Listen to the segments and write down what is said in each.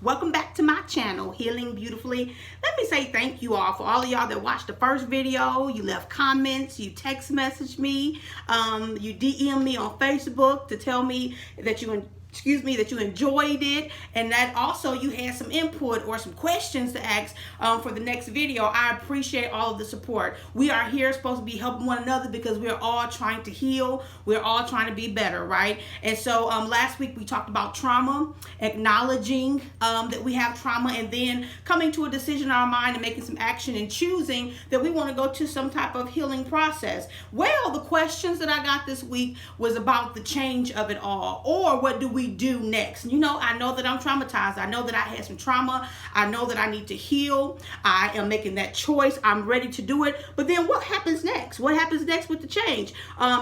Welcome back to my channel, Healing Beautifully. Let me say thank you all for all of y'all that watched the first video. You left comments, you text messaged me, you DM me on Facebook to tell me that you enjoyed it, and that also you had some input or some questions to ask for the next video. I appreciate all of the support. We are here supposed to be helping one another because we're all trying to heal. We're all trying to be better, right? And so last week we talked about trauma, acknowledging that we have trauma, and then coming to a decision in our mind and making some action and choosing that we want to go to some type of healing process. Well, the questions that I got this week was about the change of it all, or what do we do next? You know, I know that I'm traumatized. I know that I had some trauma. I know that I need to heal. I am making that choice. I'm ready to do it. But then what happens next? What happens next with the change?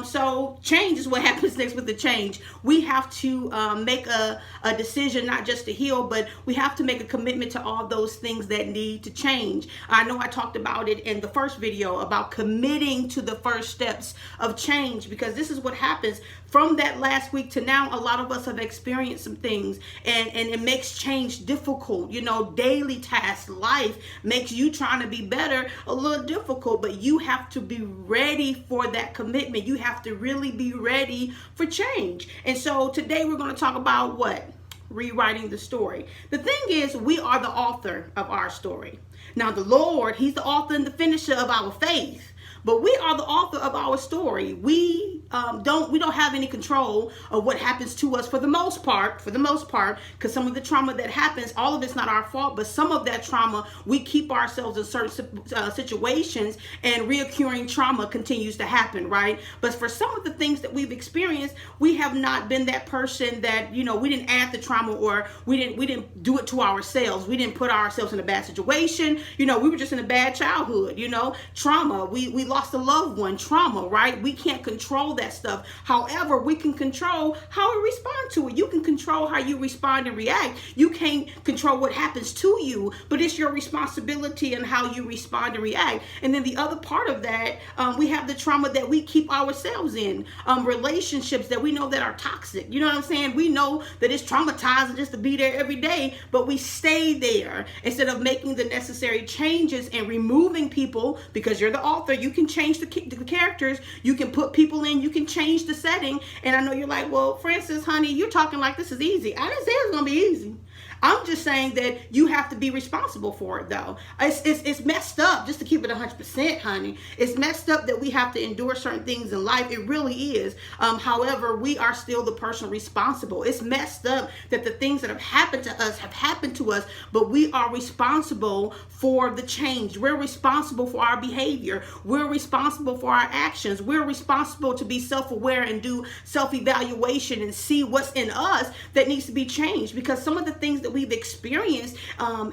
So change is what happens next with the change. We have to make a decision, not just to heal, but we have to make a commitment to all those things that need to change. I know I talked about it in the first video about committing to the first steps of change, because this is what happens from that last week to now. A lot of us have experienced some things, and it makes change difficult. You know, daily tasks, life makes you trying to be better a little difficult, but you have to be ready for that commitment. You have to really be ready for change. And so today we're going to talk about what? Rewriting the story. The thing is, we are the author of our story. Now the Lord, He's the author and the finisher of our faith. But we are the author of our story. We don't have any control of what happens to us for the most part, because some of the trauma that happens, all of it's not our fault, but some of that trauma, we keep ourselves in certain situations, and reoccurring trauma continues to happen, right? But for some of the things that we've experienced, we have not been that person that, you know, we didn't add the trauma, or we didn't do it to ourselves. We didn't put ourselves in a bad situation. You know, we were just in a bad childhood, you know, trauma. We lost a loved one, trauma, right? We can't control that stuff. However, we can control how we respond to it. You can control how you respond and react. You can't control what happens to you, but it's your responsibility and how you respond and react. And then the other part of that, we have the trauma that we keep ourselves in, relationships that we know that are toxic. You know what I'm saying? We know that it's traumatizing just to be there every day, but we stay there instead of making the necessary changes and removing people, because you're the author. You can change the characters, you can put people in, you can change the setting. And I know you're like, well, Francis, honey, you're talking like this is easy. I didn't say it was gonna be easy. I'm just saying that you have to be responsible for it, though. It's messed up, just to keep it 100%, honey. It's messed up that we have to endure certain things in life. It really is. However, we are still the person responsible. It's messed up that the things that have happened to us have happened to us, but we are responsible for the change. We're responsible for our behavior. We're responsible for our actions. We're responsible to be self-aware and do self-evaluation and see what's in us that needs to be changed, because some of the things that we've experienced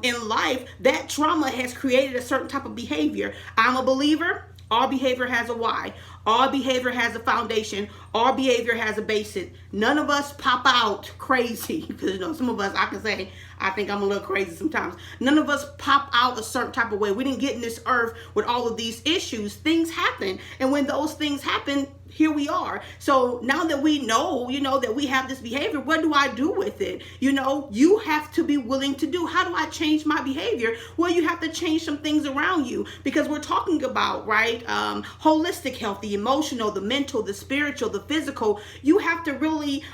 in life, that trauma has created a certain type of behavior. I'm a believer. All behavior has a why. All behavior has a foundation. All behavior has a basis. None of us pop out crazy, because, you know, some of us, I can say, I think I'm a little crazy sometimes. None of us pop out a certain type of way. We didn't get in this earth with all of these issues. Things happen. And when those things happen, here we are. So now that we know, you know, that we have this behavior, what do I do with it? You know, you have to be willing to do. How do I change my behavior? Well, you have to change some things around you, because we're talking about, right, holistic health, the emotional, the mental, the spiritual, the physical. You have to really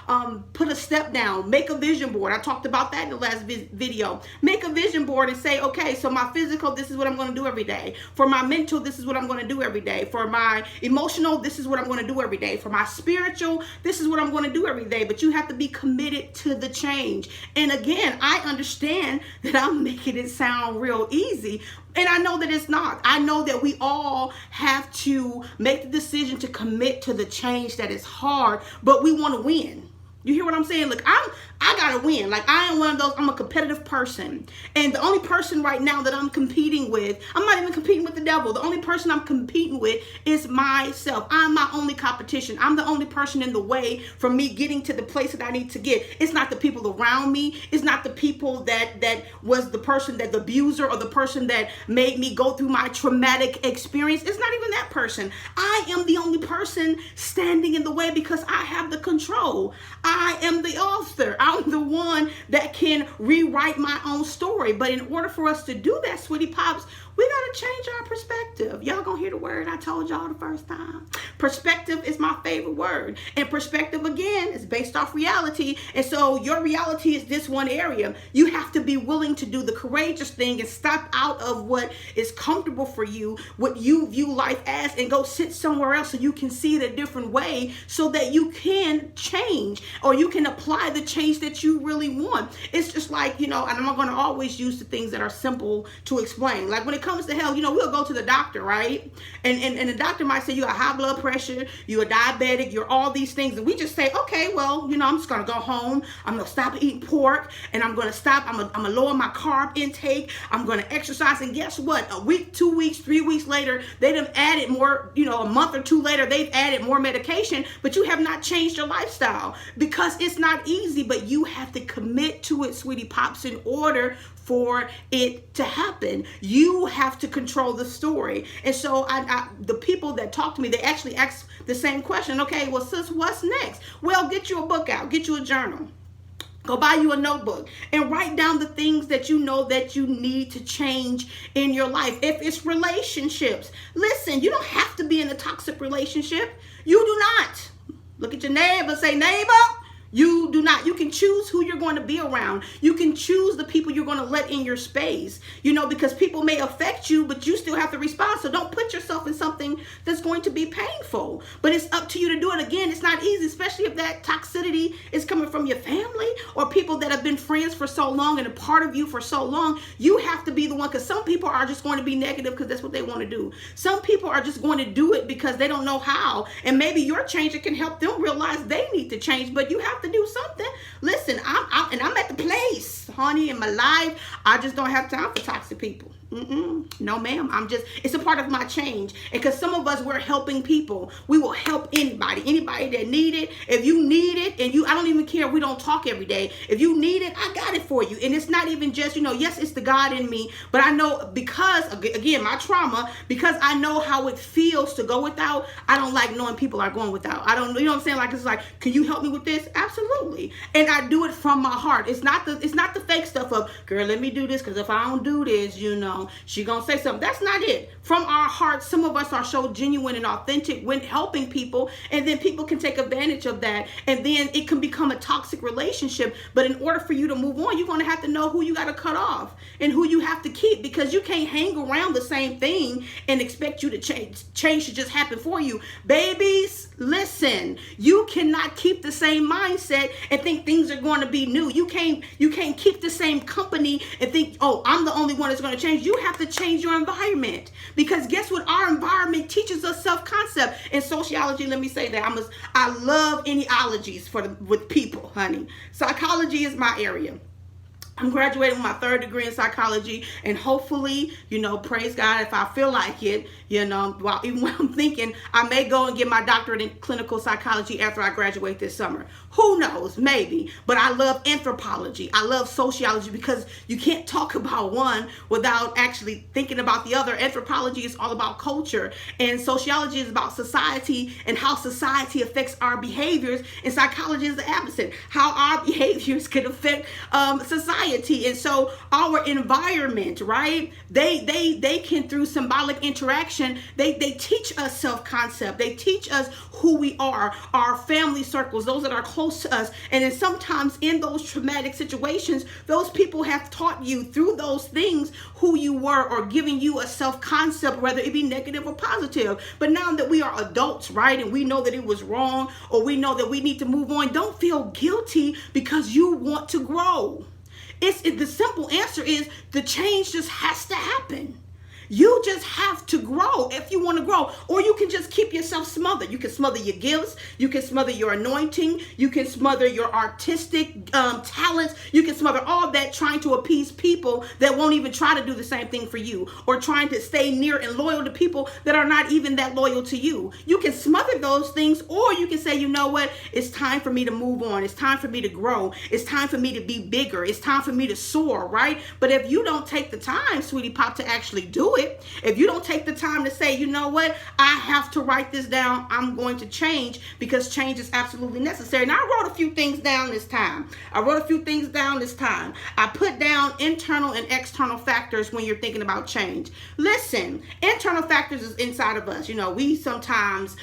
put a step down, make a vision board. I talked about that in the last video. Make a vision board and say, okay, so my physical, this is what I'm going to do every day. For my mental, this is what I'm going to do every day. For my emotional, this is what I'm going to do every day. For my spiritual, this is what I'm going to do every day. But you have to be committed to the change. And again, I understand that I'm making it sound real easy, and I know that it's not. I know that we all have to make the decision to commit to the change that is hard, but we want to win. You hear what I'm saying? Look, I gotta win. Like, I am one of those, I'm a competitive person. And the only person right now that I'm competing with, I'm not even competing with the devil. The only person I'm competing with is myself. I'm my only competition. I'm the only person in the way from me getting to the place that I need to get. It's not the people around me. It's not the people that was the person, that the abuser or the person that made me go through my traumatic experience. It's not even that person. I am the only person standing in the way because I have the control. I am the author. I'm the one that can rewrite my own story. But in order for us to do that, Sweetie Pops, we got to change our perspective. Y'all gonna hear the word I told y'all the first time. Perspective is my favorite word. And perspective, again, is based off reality. And so your reality is this one area. You have to be willing to do the courageous thing and stop out of what is comfortable for you, what you view life as, and go sit somewhere else so you can see it a different way so that you can change or you can apply the change that you really want. It's just like, and I'm not going to always use the things that are simple to explain. Like when it comes to health, we'll go to the doctor, right? And the doctor might say you got high blood pressure, you're a diabetic, you're all these things. And we just say, okay, well, I'm just going to go home. I'm going to stop eating pork and I'm going to stop. I'm going to lower my carb intake. I'm going to exercise. And guess what? A week, 2 weeks, 3 weeks later, they done added more, a month or two later, they've added more medication, but you have not changed your lifestyle because it's not easy, but you have to commit to it, Sweetie Pops, in order for it to happen. You have to control the story. And so the people that talk to me, they actually ask the same question. Okay, well, sis, what's next? Well, get you a book out, get you a journal. Go buy you a notebook and write down the things that you know that you need to change in your life. If it's relationships, listen, you don't have to be in a toxic relationship. You do not. Look at your neighbor, say, neighbor, you do not. You can choose who you're going to be around. You can choose the people you're going to let in your space, because people may affect you, but you still have to respond. So don't put yourself in something that's going to be painful, but it's up to you to do it. Again, it's not easy, especially if that toxicity is coming from your family or people that have been friends for so long and a part of you for so long. You have to be the one, because some people are just going to be negative because that's what they want to do. Some people are just going to do it because they don't know how. And maybe your change can help them realize they need to change, but you have to do something. Listen, I'm at the place, honey, in my life. I just don't have time for toxic people. No, ma'am. It's a part of my change. And because some of us, we're helping people. We will help anybody that need it. If you need it, and I don't even care if we don't talk every day. If you need it, I got it for you. And it's not even just, yes, it's the God in me, but I know because, again, my trauma, because I know how it feels to go without, I don't like knowing people are going without. I don't, what I'm saying? Like, it's like, can you help me with this? Absolutely. And I do it from my heart. It's not the fake stuff of, girl, let me do this, because if I don't do this, she gonna say something. That's not it. From our hearts, some of us are so genuine and authentic when helping people, and then people can take advantage of that, and then it can become a toxic relationship. But in order for you to move on, you're gonna have to know who you gotta cut off and who you have to keep, because you can't hang around the same thing and expect you to change. Change should just happen for you. Babies, listen, you cannot keep the same mindset and think things are going to be new. You can't keep the same company and think, oh, I'm the only one that's going to change. You have to change your environment, because guess what? Our environment teaches us self-concept. In sociology, let me say that I love any ologies with people, honey. Psychology is my area. I'm graduating with my 3rd degree in psychology, and hopefully, praise God, if I feel like it, even when I'm thinking I may go and get my doctorate in clinical psychology after I graduate this summer. Who knows? Maybe. But I love anthropology. I love sociology, because you can't talk about one without actually thinking about the other. Anthropology is all about culture, and sociology is about society and how society affects our behaviors, and psychology is the opposite, how our behaviors can affect society. And so our environment, right, they can, through symbolic interaction, they teach us self-concept. They teach us who we are, our family circles, those that are close to us. And then sometimes in those traumatic situations, those people have taught you through those things who you were, or giving you a self-concept, whether it be negative or positive. But now that we are adults, right, and we know that it was wrong, or we know that we need to move on, don't feel guilty because you want to grow. The simple answer is the change just has to happen. You just have to grow if you want to grow, or you can just keep yourself smothered. You can smother your gifts. You can smother your anointing. You can smother your artistic talents. You can smother all that trying to appease people that won't even try to do the same thing for you, or trying to stay near and loyal to people that are not even that loyal to you. You can smother those things, or you can say, you know what? It's time for me to move on. It's time for me to grow. It's time for me to be bigger. It's time for me to soar, right? But if you don't take the time, Sweetie Pop, to actually do it, it, if you don't take the time to say, you know what, I have to write this down, I'm going to change, because change is absolutely necessary. And I wrote a few things down this time. I put down internal and external factors when you're thinking about change. Listen, internal factors is inside of us. You know, we sometimes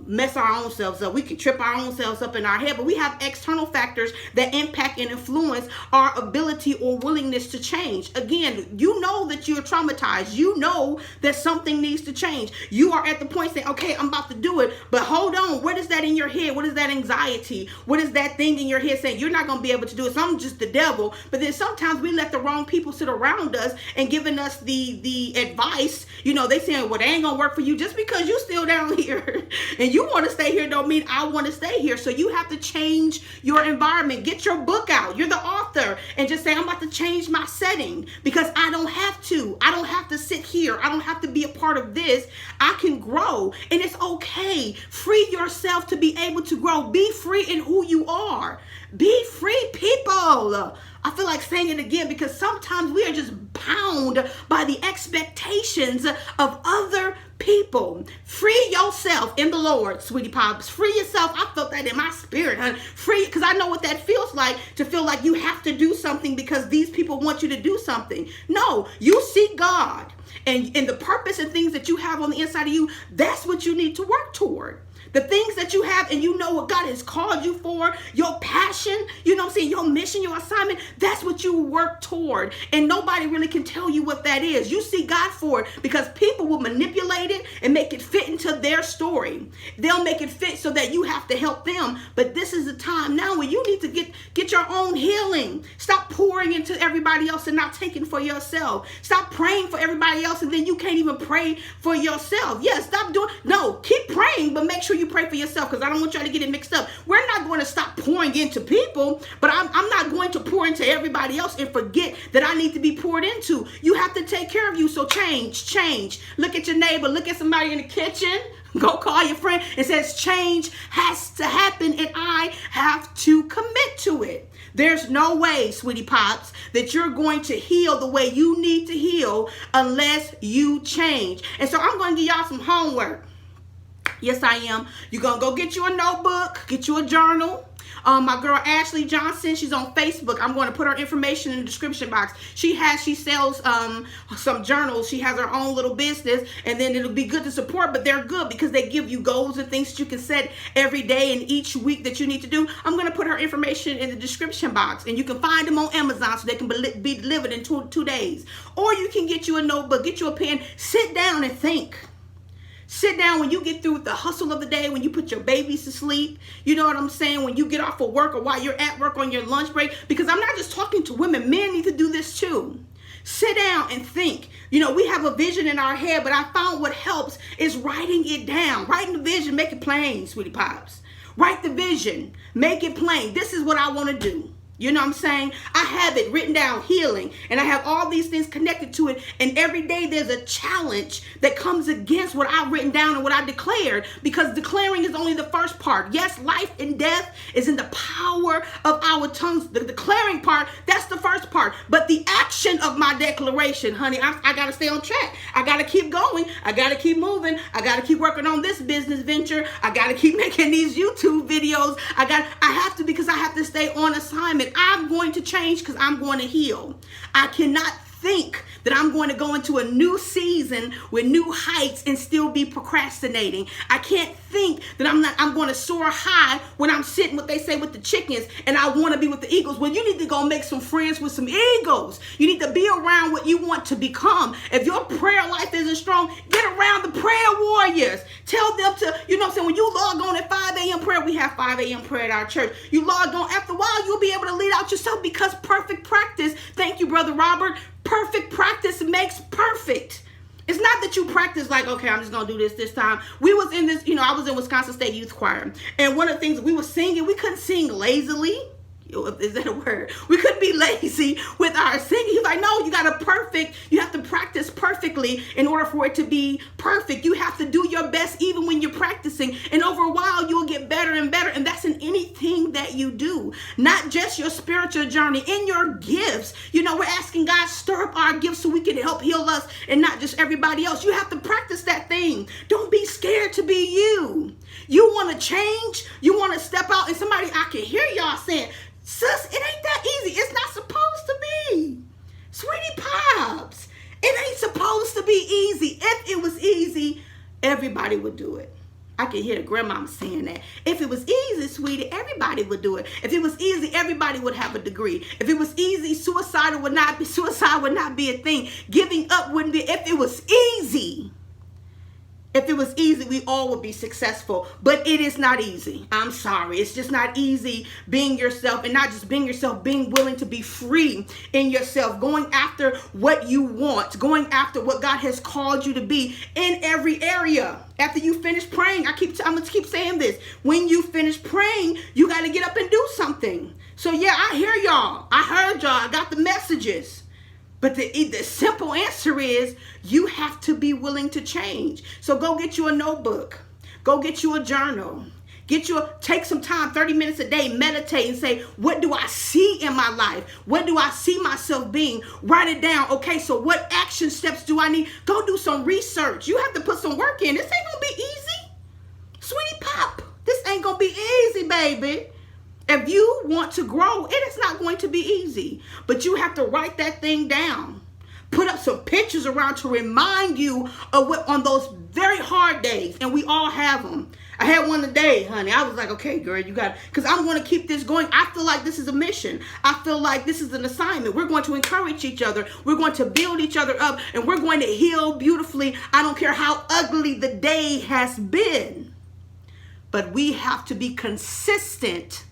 mess our own selves up. We can trip our own selves up in our head, but we have external factors that impact and influence our ability or willingness to change. Again, you know that you're traumatized. You know that something needs to change. You are at the point saying, okay, I'm about to do it, but hold on. What is that in your head? What is that anxiety? What is that thing in your head saying you're not going to be able to do it? So I'm just the devil. But then sometimes we let the wrong people sit around us and giving us the advice. You know, they saying, well, they ain't going to work for you. Just because you still down here and you want to stay here don't mean I want to stay here. So you have to change your environment. Get your book out. You're the author, and just say, I'm about to change my setting, because I don't have to. I don't have to sit here. I don't have to be a part of this. I can grow, and it's okay. Free yourself to be able to grow. Be free in who you are. Be free, people. I feel like saying it again, because sometimes we are just bound by the expectations of other people. Free yourself in the Lord, sweetie pops. Free yourself. I felt that in my spirit, honey. Free, because I know what that feels like, to feel like you have to do something because these people want you to do something. No, you seek God, and the purpose and things that you have on the inside of you, that's what you need to work toward. The things that you have, and you know what God has called you for, your passion, you know what I'm saying, your mission, your assignment, that's what you work toward. And nobody really can tell you what that is. You see God for it, because people will manipulate it and make it fit into their story. They'll make it fit so that you have to help them. But this is the time now where you need to get your own healing. Stop pouring into everybody else and not taking for yourself. Stop praying for everybody else and then you can't even pray for yourself. Yes, stop doing, no, keep praying, but make sure you pray for yourself, because I don't want y'all to get it mixed up. We're not going to stop pouring into people, but I'm not going to pour into everybody else and forget that I need to be poured into. You have to take care of you, so change. Look at your neighbor, look at somebody in the kitchen, go call your friend and says, change has to happen and I have to commit to it. There's no way, sweetie pops, that you're going to heal the way you need to heal unless you change. And so I'm going to give y'all some homework. Yes, I am. You're going to go get you a notebook, get you a journal. My girl Ashley Johnson, she's on Facebook. I'm going to put her information in the description box. She sells some journals. She has her own little business, and then it'll be good to support, but they're good because they give you goals and things that you can set every day and each week that you need to do. I'm going to put her information in the description box, and you can find them on Amazon so they can be delivered in two days. Or you can get you a notebook, get you a pen, sit down and think. Sit down when you get through with the hustle of the day, when you put your babies to sleep, you know what I'm saying, when you get off of work or while you're at work on your lunch break, because I'm not just talking to women, men need to do this too. Sit down and think. You know, we have a vision in our head, but I found what helps is writing it down. Writing the vision, make it plain, sweetie pops. Write the vision, make it plain. This is what I want to do. You know what I'm saying? I have it written down, healing, and I have all these things connected to it. And every day there's a challenge that comes against what I've written down and what I declared, because declaring is only the first part. Yes, life and death is in the power of our tongues. The declaring part, that's the first part. But the action of my declaration, honey, I got to stay on track. I got to keep going. I got to keep moving. I got to keep working on this business venture. I got to keep making these YouTube videos. I have to, because I have to stay on assignment. I'm going to change because I'm going to heal. I cannot think that I'm going to go into a new season with new heights and still be procrastinating. I can't think that I'm going to soar high when I'm sitting, what they say, with the chickens, and I want to be with the eagles. Well, you need to go make some friends with some eagles. You need to be around what you want to become. If your prayer life isn't strong, get around the prayer warriors. Tell them to, you know what I'm saying, when you log on at 5 a.m. prayer, we have 5 a.m. prayer at our church. You log on, after a while, you'll be able to lead out yourself, because perfect practice, thank you, Brother Robert, perfect practice makes perfect. It's not that you practice like, okay, I'm just going to do this time. We was in this, I was in Wisconsin State Youth Choir. And one of the things we were singing, we couldn't sing lazily. Is that a word? We couldn't be lazy with our singing. He's like, no, you have to practice perfectly in order for it to be perfect. You have to do your best even when you're practicing. And over a while, you'll get better and better. And that's in anything that that you do, not just your spiritual journey, in your gifts. You know, we're asking God, stir up our gifts so we can help heal us and not just everybody else. You have to practice that thing. Don't be scared to be you. You want to change? You want to step out? And somebody, I can hear y'all saying, sis, it ain't that easy. It's not supposed to be. Sweetie Pops, it ain't supposed to be easy. If it was easy, everybody would do it. I can hear the grandmama saying that. If it was easy, sweetie, everybody would do it. If it was easy, everybody would have a degree. If it was easy, suicide would not be a thing. Giving up wouldn't be. If it was easy, we all would be successful. But it is not easy. I'm sorry. It's just not easy being yourself, and not just being yourself, being willing to be free in yourself, going after what you want, going after what God has called you to be in every area. After you finish praying, I'm going to keep saying this. When you finish praying, you got to get up and do something. So yeah, I hear y'all. I heard y'all. I got the messages. But the simple answer is you have to be willing to change. So go get you a notebook. Go get you a journal. Take some time, 30 minutes a day, meditate and say, what do I see in my life? What do I see myself being? Write it down. Okay, so what action steps do I need? Go do some research. You have to put some work in. This ain't going to be easy. Sweetie Pop, this ain't going to be easy, baby. If you want to grow, it is not going to be easy. But you have to write that thing down. Put up some pictures around to remind you of what on those very hard days. And we all have them. I had one today, honey. I was like, okay, girl, you got it. Because I'm going to keep this going. I feel like this is a mission. I feel like this is an assignment. We're going to encourage each other. We're going to build each other up. And we're going to heal beautifully. I don't care how ugly the day has been. But we have to be consistent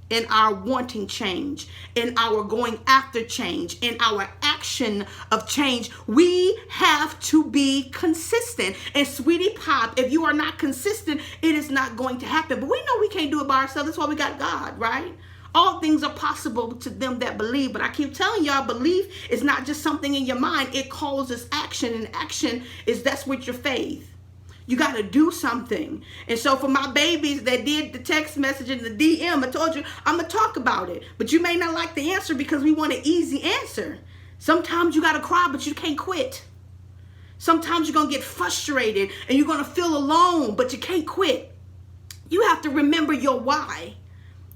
in our wanting change, in our going after change, in our action of change. We have to be consistent. And Sweetie Pop, if you are not consistent, it is not going to happen. But we know we can't do it by ourselves. That's why we got God, right? All things are possible to them that believe. But I keep telling y'all, belief is not just something in your mind. It causes action, and action that's with your faith. You got to do something. And so for my babies that did the text message and the DM, I told you, I'm going to talk about it. But you may not like the answer because we want an easy answer. Sometimes you got to cry, but you can't quit. Sometimes you're going to get frustrated and you're going to feel alone, but you can't quit. You have to remember your why.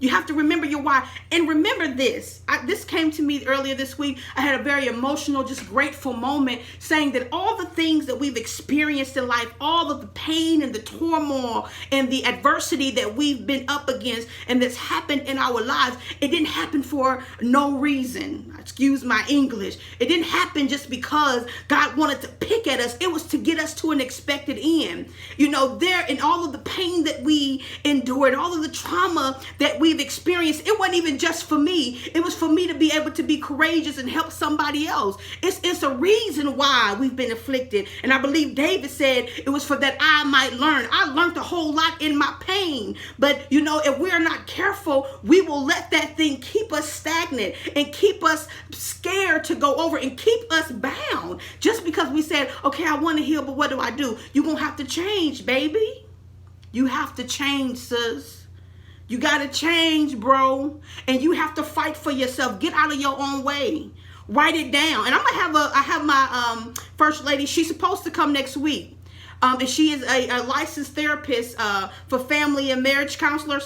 You have to remember your why. And remember this. This came to me earlier this week. I had a very emotional, just grateful moment saying that all the things that we've experienced in life, all of the pain and the turmoil and the adversity that we've been up against and that's happened in our lives, it didn't happen for no reason. Excuse my English. It didn't happen just because God wanted to pick at us. It was to get us to an expected end. You know, there in all of the pain that we endured, all of the trauma that we've experienced, it wasn't even just for me. It was for me to be able to be courageous and help somebody else. It's a reason why we've been afflicted. And I believe David said it was for that I might learn. I learned a whole lot in my pain. But, you know, if we're not careful, we will let that thing keep us stagnant and keep us scared to go over and keep us bound. Just because we said, okay, I want to heal, but what do I do? You're going to have to change, baby. You have to change, sis. You got to change, bro. And you have to fight for yourself. Get out of your own way. Write it down. And I have my first lady. She's supposed to come next week. And she is a licensed therapist for family and marriage counselor.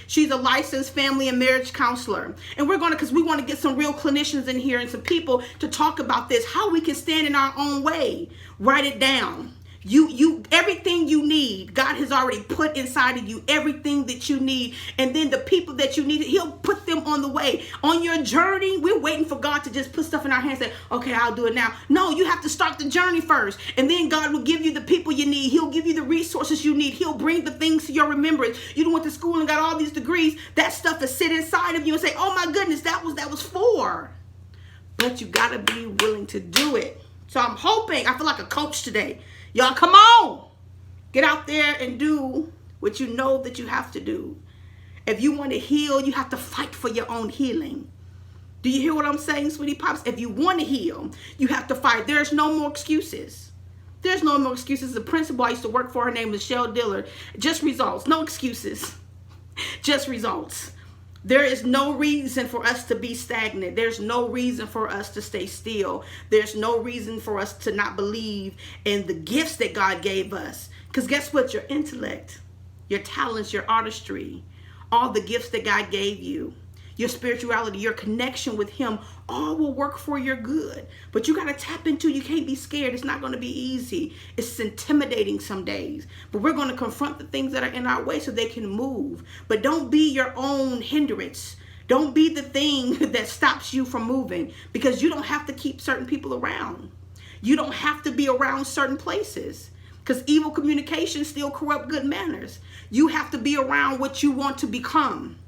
She's a licensed family and marriage counselor. And because we want to get some real clinicians in here and some people to talk about this, how we can stand in our own way. Write it down. Everything you need, God has already put inside of you, everything that you need. And then the people that you need, he'll put them on the way. On your journey, we're waiting for God to just put stuff in our hands and say, okay, I'll do it now. No, you have to start the journey first. And then God will give you the people you need. He'll give you the resources you need. He'll bring the things to your remembrance. You done went to school and got all these degrees. That stuff is sit inside of you and say, oh my goodness, that was for. But you got to be willing to do it. So I'm hoping, I feel like a coach today. Y'all, come on. Get out there and do what you know that you have to do. If you want to heal, you have to fight for your own healing. Do you hear what I'm saying, Sweetie Pops? If you want to heal, you have to fight. There's no more excuses. There's no more excuses. The principal I used to work for, her name was Shell Dillard. Just results. No excuses. Just results. There is no reason for us to be stagnant. There's no reason for us to stay still. There's no reason for us to not believe in the gifts that God gave us. Because guess what? Your intellect, your talents, your artistry, all the gifts that God gave you, your spirituality, your connection with him, all will work for your good. But you got to tap into, you can't be scared. It's not going to be easy. It's intimidating some days. But we're going to confront the things that are in our way so they can move. But don't be your own hindrance. Don't be the thing that stops you from moving, because you don't have to keep certain people around. You don't have to be around certain places, because evil communication still corrupt good manners. You have to be around what you want to become.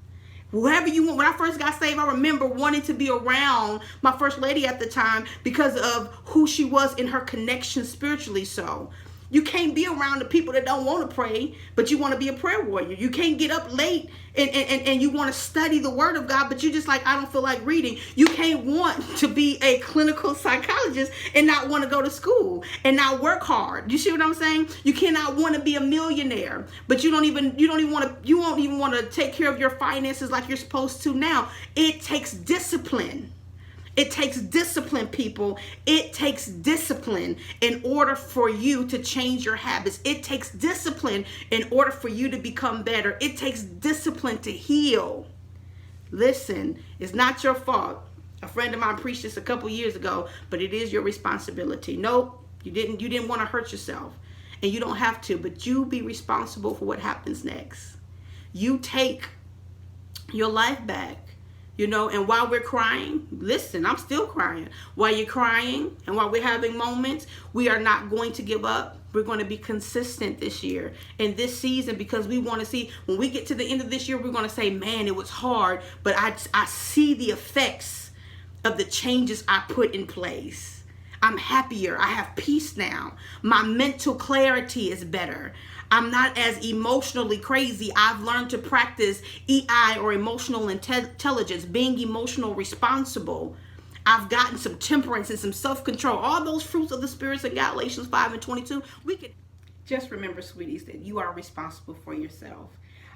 Whoever you want. When I first got saved, I remember wanting to be around my first lady at the time because of who she was in her connection spiritually. So you can't be around the people that don't want to pray, but you want to be a prayer warrior. You can't get up late and you want to study the word of God, but you just like, I don't feel like reading. You can't want to be a clinical psychologist and not want to go to school and not work hard. You see what I'm saying? You cannot want to be a millionaire, but you won't even want to take care of your finances like you're supposed to now. It takes discipline. It takes discipline, people. It takes discipline in order for you to change your habits. It takes discipline in order for you to become better. It takes discipline to heal. Listen, it's not your fault. A friend of mine preached this a couple years ago, but it is your responsibility. Nope, you didn't want to hurt yourself, and you don't have to, but you be responsible for what happens next. You take your life back. And while we're crying, listen, I'm still crying. While you're crying and while we're having moments, we are not going to give up. We're going to be consistent this year and this season, because we want to see, when we get to the end of this year, we're going to say, man, it was hard, but I see the effects of the changes I put in place. I'm happier. I have peace now. My mental clarity is better. I'm not as emotionally crazy. I've learned to practice EI, or emotional intelligence, being emotional responsible. I've gotten some temperance and some self-control. All those fruits of the spirits in Galatians 5:22. We can just remember, sweeties, that you are responsible for yourself.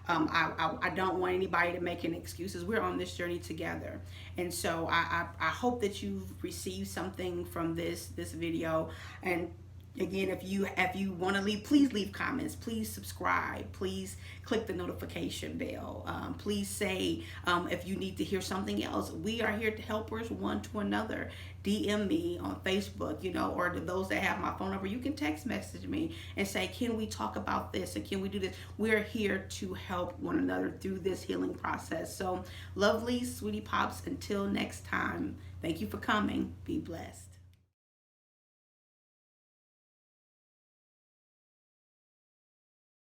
I don't want anybody to make any excuses. We're on this journey together. And so I hope that you've received something from this video. And again, if you want to leave, please leave comments. Please subscribe. Please click the notification bell. Please say if you need to hear something else. We are here to help us one to another. DM me on Facebook, or to those that have my phone number, you can text message me and say, can we talk about this, and can we do this? We're here to help one another through this healing process. So lovely, sweetie pops, until next time, thank you for coming. Be blessed.